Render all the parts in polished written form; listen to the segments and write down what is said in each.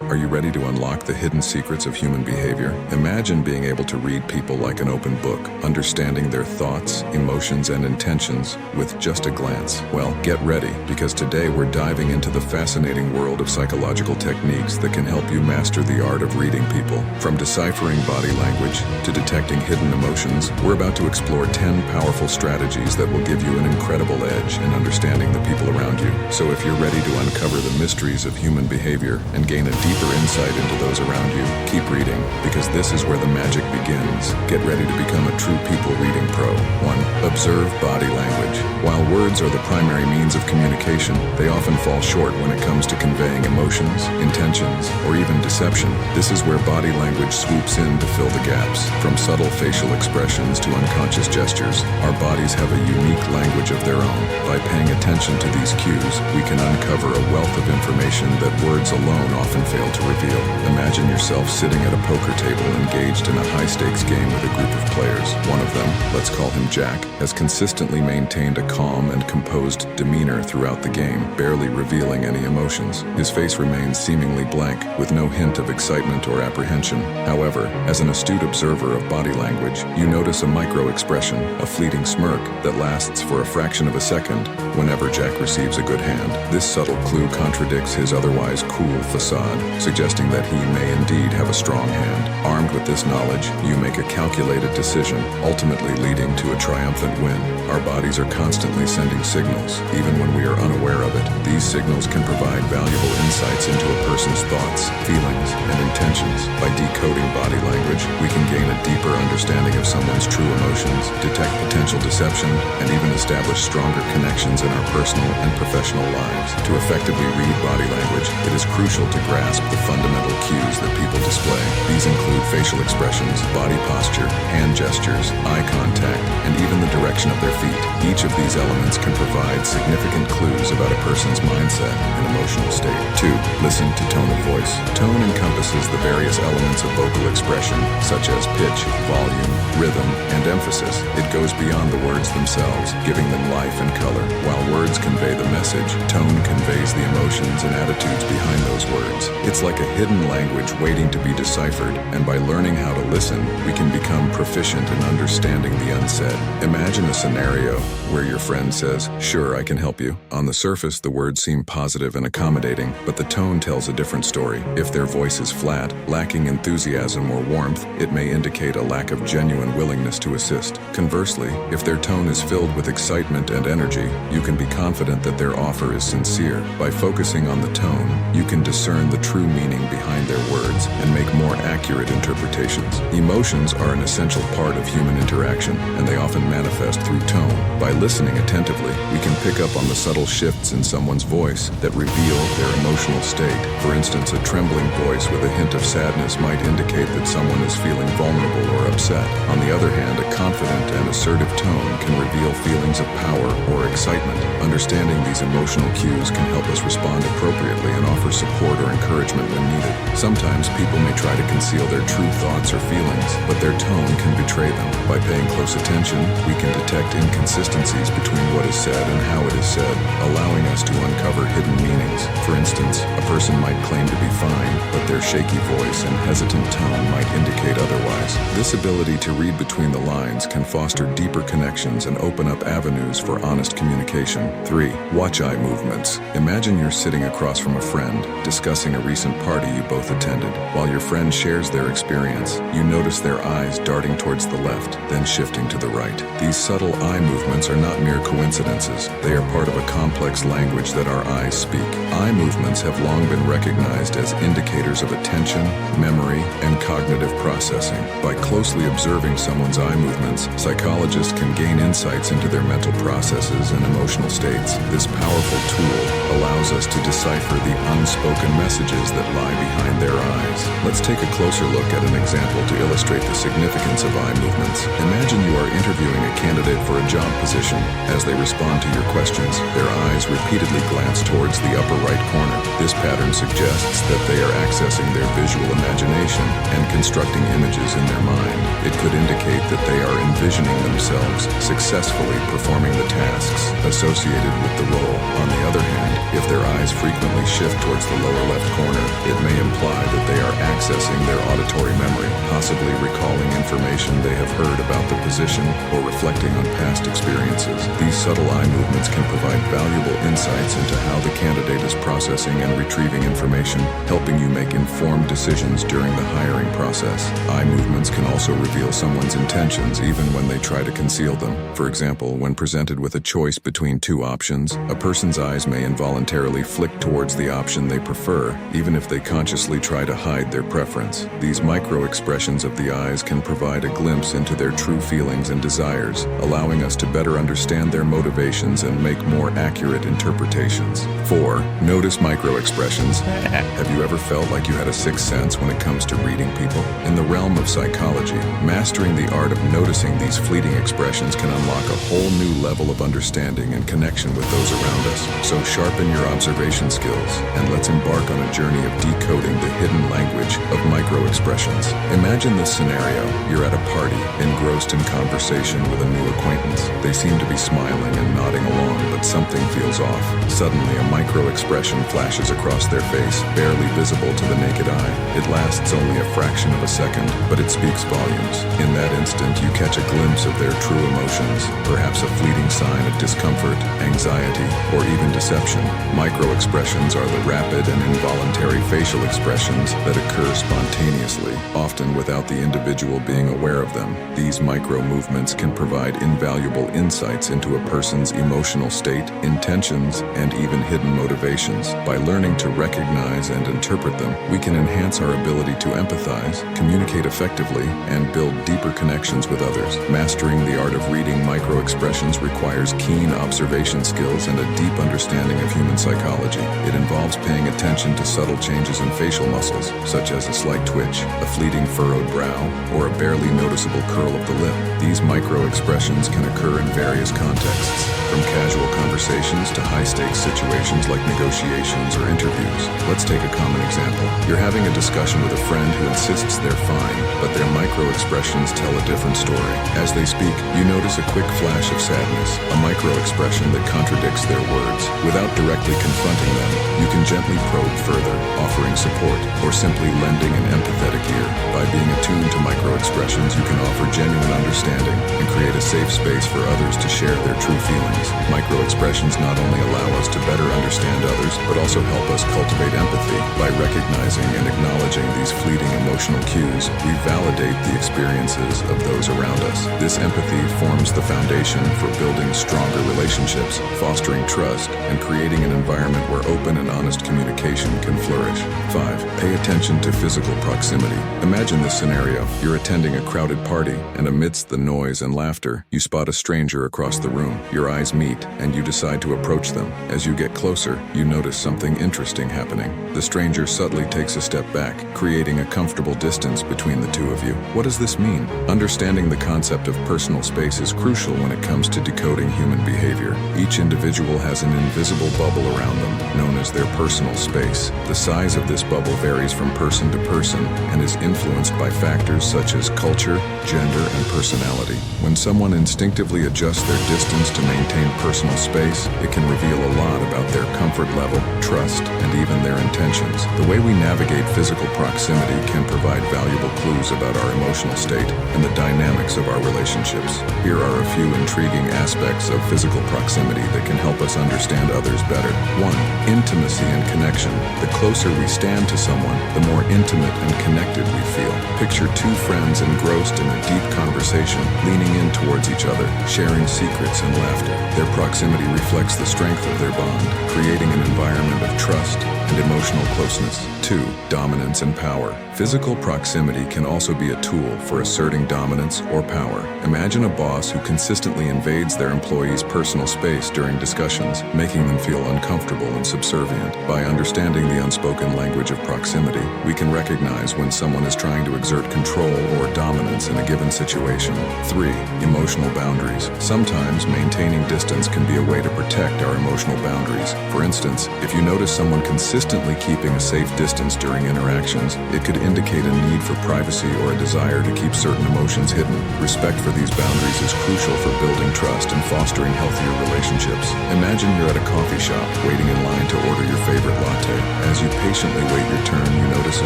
Are you ready to unlock the hidden secrets of human behavior? Imagine being able to read people like an open book, understanding their thoughts, emotions, and intentions with just a glance. Well, get ready, because today we're diving into the fascinating world of psychological techniques that can help you master the art of reading people. From deciphering body language to detecting hidden emotions, we're about to explore 10 powerful strategies that will give you an incredible edge in understanding the people around you. So if you're ready to uncover the mysteries of human behavior and gain a deeper insight into those around you, keep reading, because this is where the magic begins. Get ready to become a true people reading pro. 1. Observe body language. While words are the primary means of communication, they often fall short when it comes to conveying emotions, intentions, or even deception. This is where body language swoops in to fill the gaps. From subtle facial expressions to unconscious gestures, our bodies have a unique language of their own. By paying attention to these cues, we can uncover a wealth of information that words alone often fail to reveal. Imagine yourself sitting at a poker table engaged in a high-stakes game with a group of players. One of them, let's call him Jack, has consistently maintained a calm and composed demeanor throughout the game, barely revealing any emotions. His face remains seemingly blank, with no hint of excitement or apprehension. However, as an astute observer of body language, you notice a micro-expression, a fleeting smirk that lasts for a fraction of a second whenever Jack receives a good hand. This subtle clue contradicts his otherwise cool facade, suggesting that he may indeed have a strong hand. Armed with this knowledge, you make a calculated decision, ultimately leading to a triumphant win. Our bodies are constantly sending signals, even when we are unaware of it. These signals can provide valuable insights into a person's thoughts, feelings, and intentions. By decoding body language, we can gain a deeper understanding of someone's true emotions, detect potential deception, and even establish stronger connections in our personal and professional lives. To effectively read body language, it is crucial to grasp the fundamental cues that people display. These include facial expressions, body posture, hand gestures, eye contact, and even the direction of their feet. Each of these elements can provide significant clues about a person's mindset and emotional state. 2. Listen to tone of voice. Tone encompasses the various elements of vocal expression, such as pitch, volume, rhythm, and emphasis. It goes beyond the words themselves, giving them life and color. While words convey the message, tone conveys the emotions and attitudes behind those words. It's like a hidden language waiting to be deciphered, and by learning how to listen, we can become proficient in understanding the unsaid. Imagine a scenario where your friend says, "Sure, I can help you." On the surface, the words seem positive and accommodating, but the tone tells a different story. If their voice is flat, lacking enthusiasm or warmth, it may indicate a lack of genuine willingness to assist. Conversely, if their tone is filled with excitement and energy, you can be confident that their offer is sincere. By focusing on the tone, you can discern the true meaning behind their words and make more accurate interpretations. Emotions are an essential part of human interaction, and they often manifest through tone. By listening attentively, we can pick up on the subtle shifts in someone's voice that reveal their emotional state. For instance, a trembling voice with a hint of sadness might indicate that someone is feeling vulnerable or upset. On the other hand, a confident and assertive tone can reveal feelings of power or excitement. Understanding these emotional cues can help us respond appropriately and offer support or encouragement when needed. Sometimes people may try to conceal their true thoughts or feelings, but their tone can betray them. By paying close attention, we can detect inconsistencies between what is said and how it is said, allowing us to uncover hidden meanings. For instance, a person might claim to be fine, but their shaky voice and hesitant tone might indicate otherwise. This ability to read between the lines can foster deeper connections and open up avenues for honest communication. 3. Watch eye movements. Imagine you're sitting across from a friend, discussing a recent party you both attended. While your friend shares their experience, you notice their eyes darting towards the left, then shifting to the right. These subtle eye movements are not mere coincidences. They are part of a complex language that our eyes speak. Eye movements have long been recognized as indicators of attention, memory, and cognitive processing. By closely observing someone's eye movements, psychologists can gain insights into their mental processes and emotional states. This powerful tool allows us to decipher the unspoken messages that lie behind their eyes. Let's take a closer look at an example to illustrate the significance of eye movements. Imagine you are interviewing a candidate for a job position. As they respond to your questions, their eyes repeatedly glance towards the upper right corner. This pattern suggests that they are accessing accessing their visual imagination and constructing images in their mind. It could indicate that they are envisioning themselves successfully performing the tasks associated with the role. On the other hand, if their eyes frequently shift towards the lower left corner, it may imply that they are accessing their auditory memory, possibly recalling information they have heard about the position or reflecting on past experiences. These subtle eye movements can provide valuable insights into how the candidate is processing and retrieving information, helping you make informed decisions during the hiring process. Eye movements can also reveal someone's intentions even when they try to conceal them. For example, when presented with a choice between two options, a person's eyes may involuntarily flick towards the option they prefer, even if they consciously try to hide their preference. These micro-expressions of the eyes can provide a glimpse into their true feelings and desires, allowing us to better understand their motivations and make more accurate interpretations. 4. Notice micro-expressions. Have you ever felt like you had a sixth sense when it comes to reading people? In the realm of psychology, mastering the art of noticing these fleeting expressions can unlock a whole new level of understanding and connection with those around us. So sharpen your observation skills, and let's embark on a journey of decoding the hidden language of micro-expressions. Imagine this scenario. You're at a party, engrossed in conversation with a new acquaintance. They seem to be smiling and nodding along, but something feels off. Suddenly, a micro-expression flashes across their face, barely visible to the naked eye. It lasts only a fraction of a second, but it speaks volumes. In that instant, you catch a glimpse of their true emotions, perhaps a fleeting sign of discomfort, anxiety, or even deception. Micro-expressions are the rapid and involuntary facial expressions that occur spontaneously, often without the individual being aware of them. These micro-movements can provide invaluable insights into a person's emotional state, intentions, and even hidden motivations. By learning to recognize and interpret them, we can enhance our ability to empathize, communicate effectively, and build deeper connections with others. Mastering the art of reading micro-expressions requires keen observation skills and a deep understanding of human psychology. It involves paying attention to subtle changes in facial muscles, such as a slight twitch, a fleeting furrowed brow, or a barely noticeable curl of the lip. These micro-expressions can occur in various contexts, from casual conversations to high-stakes situations like negotiations or interviews. Let's take a common example. You're having a discussion with a friend who insists they're fine, but their micro-expressions tell a different story. As they speak, you notice a quick flash of sadness, a micro-expression that contradicts their words. Without directly confronting them, you can gently probe further, offering support, or simply lending an empathetic ear. By being attuned to micro-expressions, you can offer genuine understanding and create a safe space for others to share their true feelings. Micro-expressions not only allow us to better understand others, but also help us cultivate empathy. By recognizing and acknowledging these fleeting emotional cues, we validate the experiences of those around us. This empathy forms the foundation for building stronger relationships, fostering trust, and creating an environment where open and honest communication can flourish. 5. Pay attention to physical proximity. Imagine this scenario. You're attending a crowded party, and amidst the noise and laughter, you spot a stranger across the room. Your eyes meet, and you decide to approach them. As you get closer, you notice something interesting happening. The stranger subtly takes a step back, creating a comfortable distance between the two of you. What does this mean? Understanding the concept of personal space is crucial when it comes to decoding human behavior. Each individual has an invisible bubble around them, known as their personal space. The size of this bubble varies from person to person and is influenced by factors such as culture, gender, and personality. When someone instinctively adjusts their distance to maintain personal space, it can reveal a lot about their comfort level, trust, and even their intentions. The way we navigate physical proximity can provide valuable clues about our emotional state and the dynamics of our relationships. Here are a few intriguing aspects of physical proximity that can help us understand others better. 1. Intimacy and connection. The closer we stand to someone, the more intimate and connected we feel. Picture two friends engrossed in a deep conversation, leaning in towards each other, sharing secrets and laughter. Their proximity reflects the strength of their bond, creating an environment of trust and emotional closeness. 2. Dominance and power. Physical proximity can also be a tool for asserting dominance or power. Imagine a boss who consistently invades their employees' personal space during discussions, making them feel uncomfortable and subservient. By understanding the unspoken language of proximity, we can recognize when someone is trying to exert control or dominance in a given situation. 3. Emotional boundaries. Sometimes maintaining distance can be a way to protect our emotional boundaries. For instance, if you notice someone consistently consistently keeping a safe distance during interactions, it could indicate a need for privacy or a desire to keep certain emotions hidden. Respect for these boundaries is crucial for building trust and fostering healthier relationships. Imagine you're at a coffee shop, waiting in line to order your favorite latte. As you patiently wait your turn, you notice a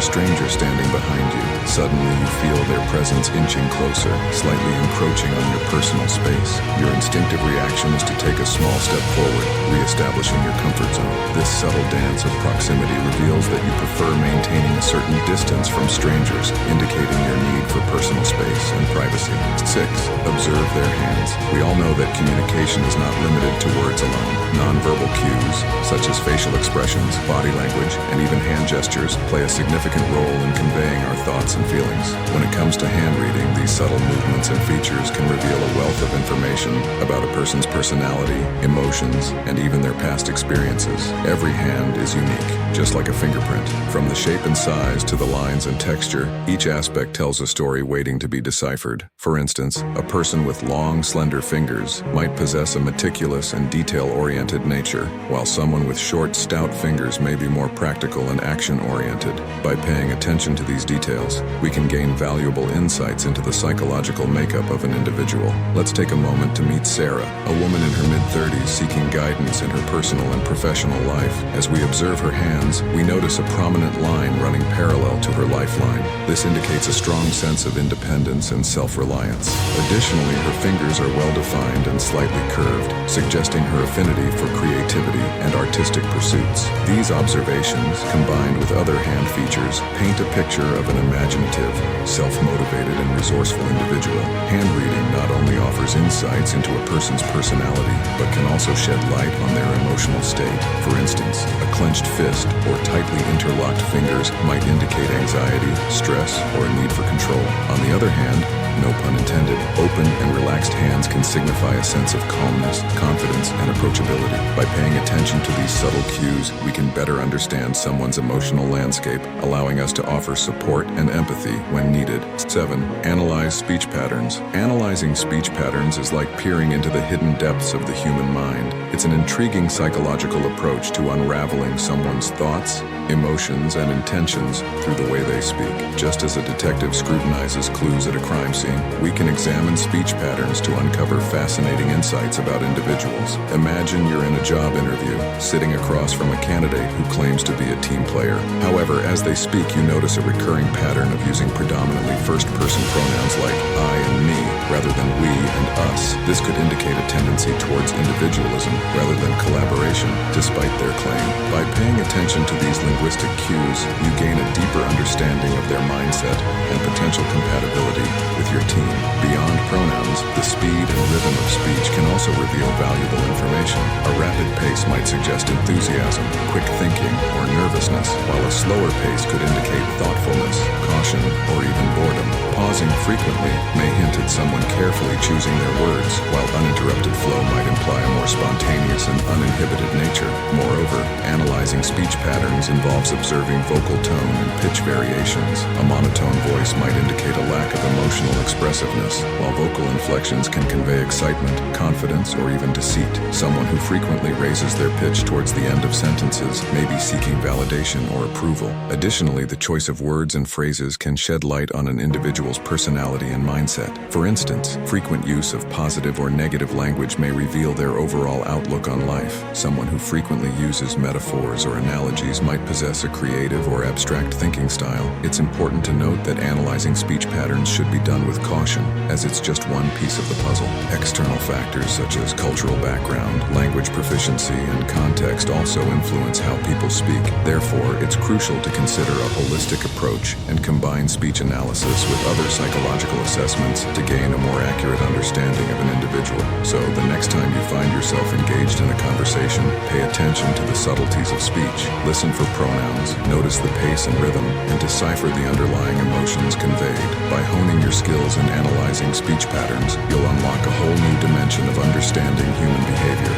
stranger standing behind you. Suddenly, you feel their presence inching closer, slightly encroaching on your personal space. Your instinctive reaction is to take a small step forward, reestablishing your comfort zone. This subtle dance of proximity reveals that you prefer maintaining a certain distance from strangers, indicating your need for personal space and privacy. 6. Observe their hands. We all know that communication is not limited to words alone. Nonverbal cues, such as facial expressions, body language, and even hand gestures, play a significant role in conveying our thoughts and feelings. When it comes to hand reading, these subtle movements and features can reveal a wealth of information about a person's personality, emotions, and even their past experiences. Every hand is unique, just like a fingerprint. From the shape and size to the lines and texture, each aspect tells a story waiting to be deciphered. For instance, a person with long, slender fingers might possess a meticulous and detail-oriented nature, while someone with short, stout fingers may be more practical and action-oriented. By paying attention to these details, we can gain valuable insights into the psychological makeup of an individual. Let's take a moment to meet Sarah, a woman in her mid-30s seeking guidance in her personal and professional life. As we observe her hands, we notice a prominent line running parallel to her lifeline. This indicates a strong sense of independence and self-reliance. Additionally, her fingers are well-defined and slightly curved, suggesting her affinity for creativity and artistic pursuits. These observations, combined with other hand features, paint a picture of an imaginative, self-motivated, and resourceful individual. Hand reading not only offers insights into a person's personality, but can also shed light on their emotional state. For instance, a clenched fist or tightly interlocked fingers might indicate anxiety, stress, or a need for control. On the other hand, no pun intended, open and relaxed hands can signify a sense of calmness, confidence, and approachability. By paying attention to these subtle cues, we can better understand someone's emotional landscape, allowing us to offer support and empathy when needed. 7. Analyze speech patterns. Analyzing speech patterns is like peering into the hidden depths of the human mind. It's an intriguing psychological approach to unraveling someone's thoughts, emotions, and intentions through the way they speak. Just as a detective scrutinizes clues at a crime scene, we can examine speech patterns to uncover fascinating insights about individuals. Imagine you're in a job interview, sitting across from a candidate who claims to be a team player. However, as they speak, you notice a recurring pattern of using predominantly first-person pronouns like I and me, rather than we and us. This could indicate a tendency towards individualism rather than collaboration, despite their claim. By paying attention to these linguistic cues, you gain a deeper understanding of their mindset and potential compatibility with your team. Beyond pronouns, the speed and rhythm of speech can also reveal valuable information. A rapid pace might suggest enthusiasm, quick thinking, or nervousness, while a slower pace could indicate thoughtfulness, caution, or even boredom. Pausing frequently may hint at someone carefully choosing their words, while uninterrupted flow might imply a more spontaneous and uninhibited nature. Moreover, analyzing speech patterns involves observing vocal tone and pitch variations. A monotone voice might indicate a lack of emotional expressiveness, while vocal inflections can convey excitement, confidence, or even deceit. Someone who frequently raises their pitch towards the end of sentences may be seeking validation or approval. Additionally, the choice of words and phrases can shed light on an individual's personality and mindset. For instance, frequent use of positive or negative language may reveal their overall outlook on life. Someone who frequently uses metaphors or analogies might possess a creative or abstract thinking style. It's important to note that analyzing speech patterns should be done with caution, as it's just one piece of the puzzle. External factors such as cultural background, language proficiency, and context also influence how people speak. Therefore, it's crucial to consider a holistic approach and combine speech analysis with other psychological assessments to gain a more accurate understanding of an individual. So, the next time you find yourself engaged in a conversation, pay attention to the subtleties of speech. Listen for pronouns, notice the pace and rhythm, and decipher the underlying emotions conveyed. By honing your skills in analyzing speech patterns, you'll unlock a whole new dimension of understanding human behavior.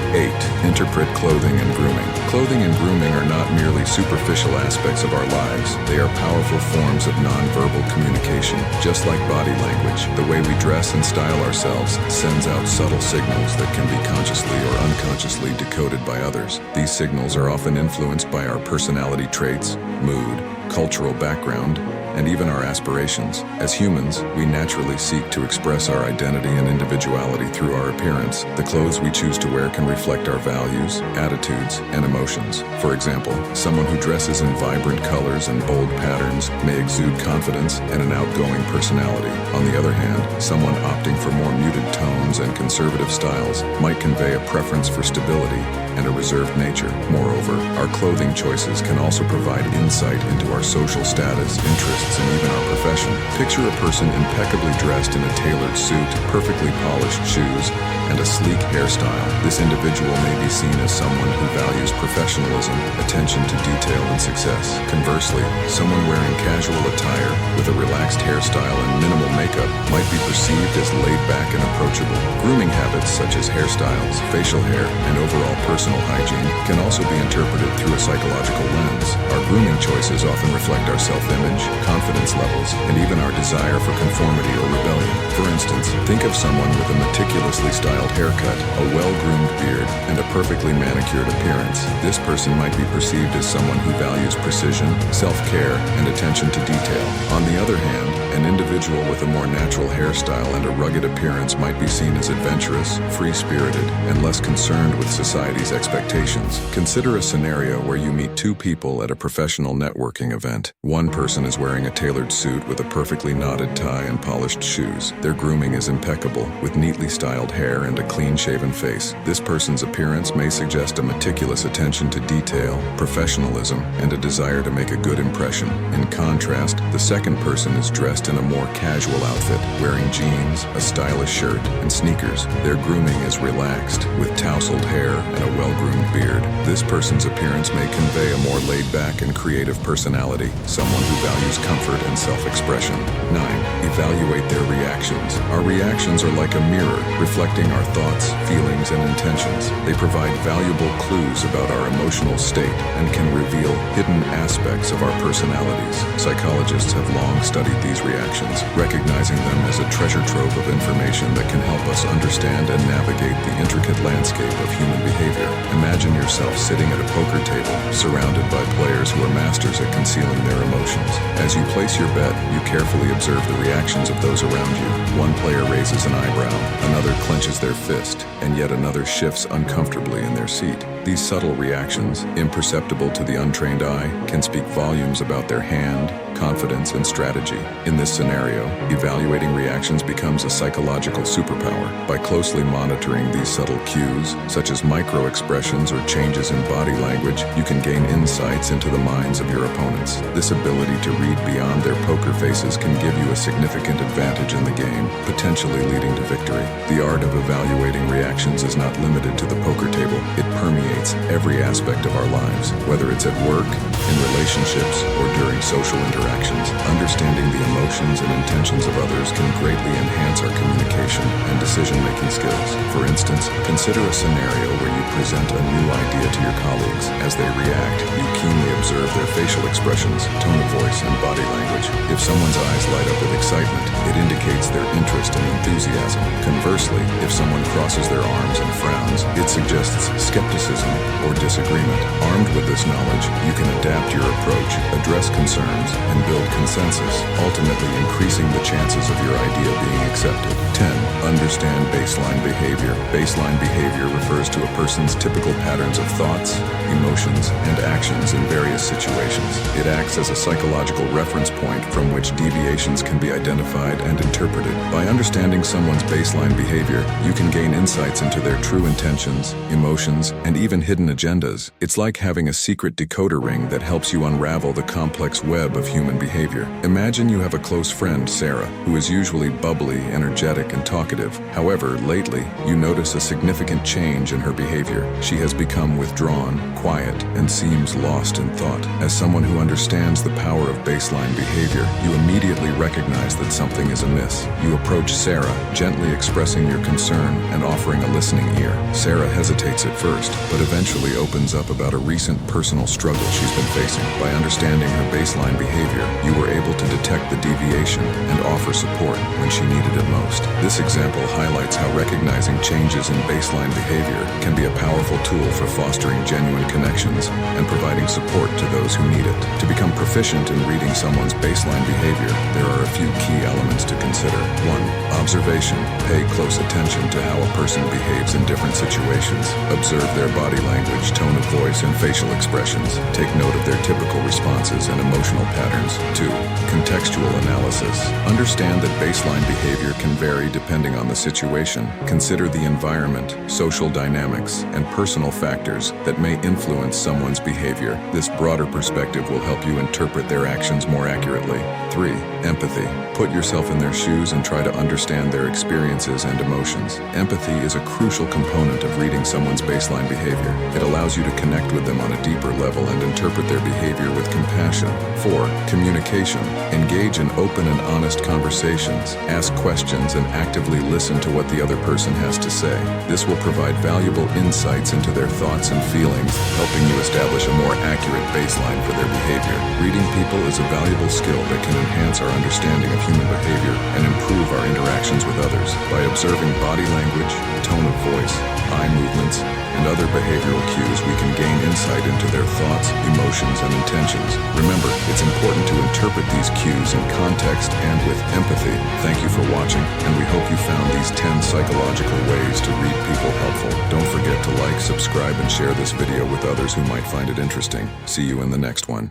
8. Interpret clothing and grooming. Clothing and grooming are not merely superficial aspects of our lives. They are powerful forms of nonverbal communication. Just like body language. The way we dress and style ourselves sends out subtle signals that can be consciously or unconsciously decoded by others. These signals are often influenced by our personality traits, mood, cultural background, and even our aspirations. As humans, we naturally seek to express our identity and individuality through our appearance. The clothes we choose to wear can reflect our values, attitudes, and emotions. For example, someone who dresses in vibrant colors and bold patterns may exude confidence and an outgoing personality. On the other hand, someone opting for more muted tones and conservative styles might convey a preference for stability and a reserved nature. Moreover, our clothing choices can also provide insight into our social status, interests, and even our profession. Picture a person impeccably dressed in a tailored suit, perfectly polished shoes, and a sleek hairstyle. This individual may be seen as someone who values professionalism, attention to detail, and success. Conversely, someone wearing casual attire with a relaxed hairstyle and minimal makeup might be perceived as laid-back and approachable. Grooming habits such as hairstyles, facial hair, and overall personal hygiene can also be interpreted through a psychological lens. Our grooming choices often reflect our self-image, confidence levels, and even our desire for conformity or rebellion. For instance, think of someone with a meticulously styled haircut, a well-groomed beard, and a perfectly manicured appearance. This person might be perceived as someone who values precision, self-care, and attention to detail. On the other hand, an individual with a more natural hairstyle and a rugged appearance might be seen as adventurous, free-spirited, and less concerned with society's expectations. Consider a scenario where you meet two people at a professional networking event. One person is wearing a tailored suit with a perfectly knotted tie and polished shoes. Their grooming is impeccable, with neatly styled hair and a clean-shaven face. This person's appearance may suggest a meticulous attention to detail, professionalism, and a desire to make a good impression. In contrast, the second person is dressed in a more casual outfit, wearing jeans, a stylish shirt, and sneakers. Their grooming is relaxed, with tousled hair and a well-groomed beard. This person's appearance may convey a more laid-back and creative personality, someone who values comfort and self-expression. 9. Evaluate their reactions. Our reactions are like a mirror, reflecting our thoughts, feelings, and intentions. They provide valuable clues about our emotional state and can reveal hidden aspects of our personalities. Psychologists have long studied these reactions, recognizing them as a treasure trove of information that can help us understand and navigate the intricate landscape of human behavior. Imagine yourself sitting at a poker table, surrounded by players who are masters at concealing their emotions. As you place your bet, you carefully observe the reactions of those around you. One player raises an eyebrow, another clenches their fist, and yet another shifts uncomfortably in their seat. These subtle reactions, imperceptible to the untrained eye, can speak volumes about their hand, confidence, and strategy. In this scenario, evaluating reactions becomes a psychological superpower. By closely monitoring these subtle cues, such as micro-expressions or changes in body language, you can gain insights into the minds of your opponents. This ability to read beyond their poker faces can give you a significant advantage in the game, potentially leading to victory. The art of evaluating reactions is not limited to the poker table. It permeates every aspect of our lives, whether it's at work, in relationships, or during social interactions. Understanding the emotions and intentions of others can greatly enhance our communication and decision-making skills. For instance, consider a scenario where you present a new idea to your colleagues. As they react, you keenly observe their facial expressions, tone of voice, and body language. If someone's eyes light up with excitement, it indicates their interest and enthusiasm. Conversely, if someone crosses their arms and frowns, it suggests skepticism or disagreement. Armed with this knowledge, you can adapt your approach, address concerns, and build consensus, ultimately increasing the chances of your idea being accepted. 10. Understand baseline behavior. Baseline behavior refers to a person's typical patterns of thoughts, emotions, and actions in various situations. It acts as a psychological reference point from which deviations can be identified and interpreted. By understanding someone's baseline behavior, you can gain insights into their true intentions, emotions, and even hidden agendas. It's like having a secret decoder ring that helps you unravel the complex web of human behavior. Imagine you have a close friend, Sarah, who is usually bubbly, energetic, and talkative. However, lately, you notice a significant change in her behavior. She has become withdrawn, quiet, and seems lost in thought. As someone who understands the power of baseline behavior, you immediately recognize that something is amiss. You approach Sarah, gently expressing your concern and offering a listening ear. Sarah hesitates at first, but eventually opens up about a recent personal struggle she's been facing. By understanding her baseline behavior, you were able able to detect the deviation and offer support when she needed it most. This example highlights how recognizing changes in baseline behavior can be a powerful tool for fostering genuine connections and providing support to those who need it. To become proficient in reading someone's baseline behavior, there are a few key elements to consider. 1. Observation. Pay close attention to how a person behaves in different situations. Observe their body language, tone of voice, and facial expressions. Take note of their typical responses and emotional patterns. 2. Contextual analysis. Understand that baseline behavior can vary depending on the situation. Consider the environment, social dynamics, and personal factors that may influence someone's behavior. This broader perspective will help you interpret their actions more accurately. 3. Empathy. Put yourself in their shoes and try to understand their experiences and emotions. Empathy is a crucial component of reading someone's baseline behavior. It allows you to connect with them on a deeper level and interpret their behavior with compassion. 4. Communication. Engage in open and honest conversations. Ask questions and actively listen to what the other person has to say. This will provide valuable insights into their thoughts and feelings, helping you establish a more accurate baseline for their behavior. Reading people is a valuable skill that can enhance our understanding of human behavior and improve our interactions with others. By observing body language, tone of voice, eye movements, and other behavioral cues, we can gain insight into their thoughts, emotions, and intentions. Remember, it's important to interpret these cues in context and with empathy. Thank you for watching, and we hope you found these 10 psychological ways to read people helpful. Don't forget to like, subscribe, and share this video with others who might find it interesting. See you in the next one.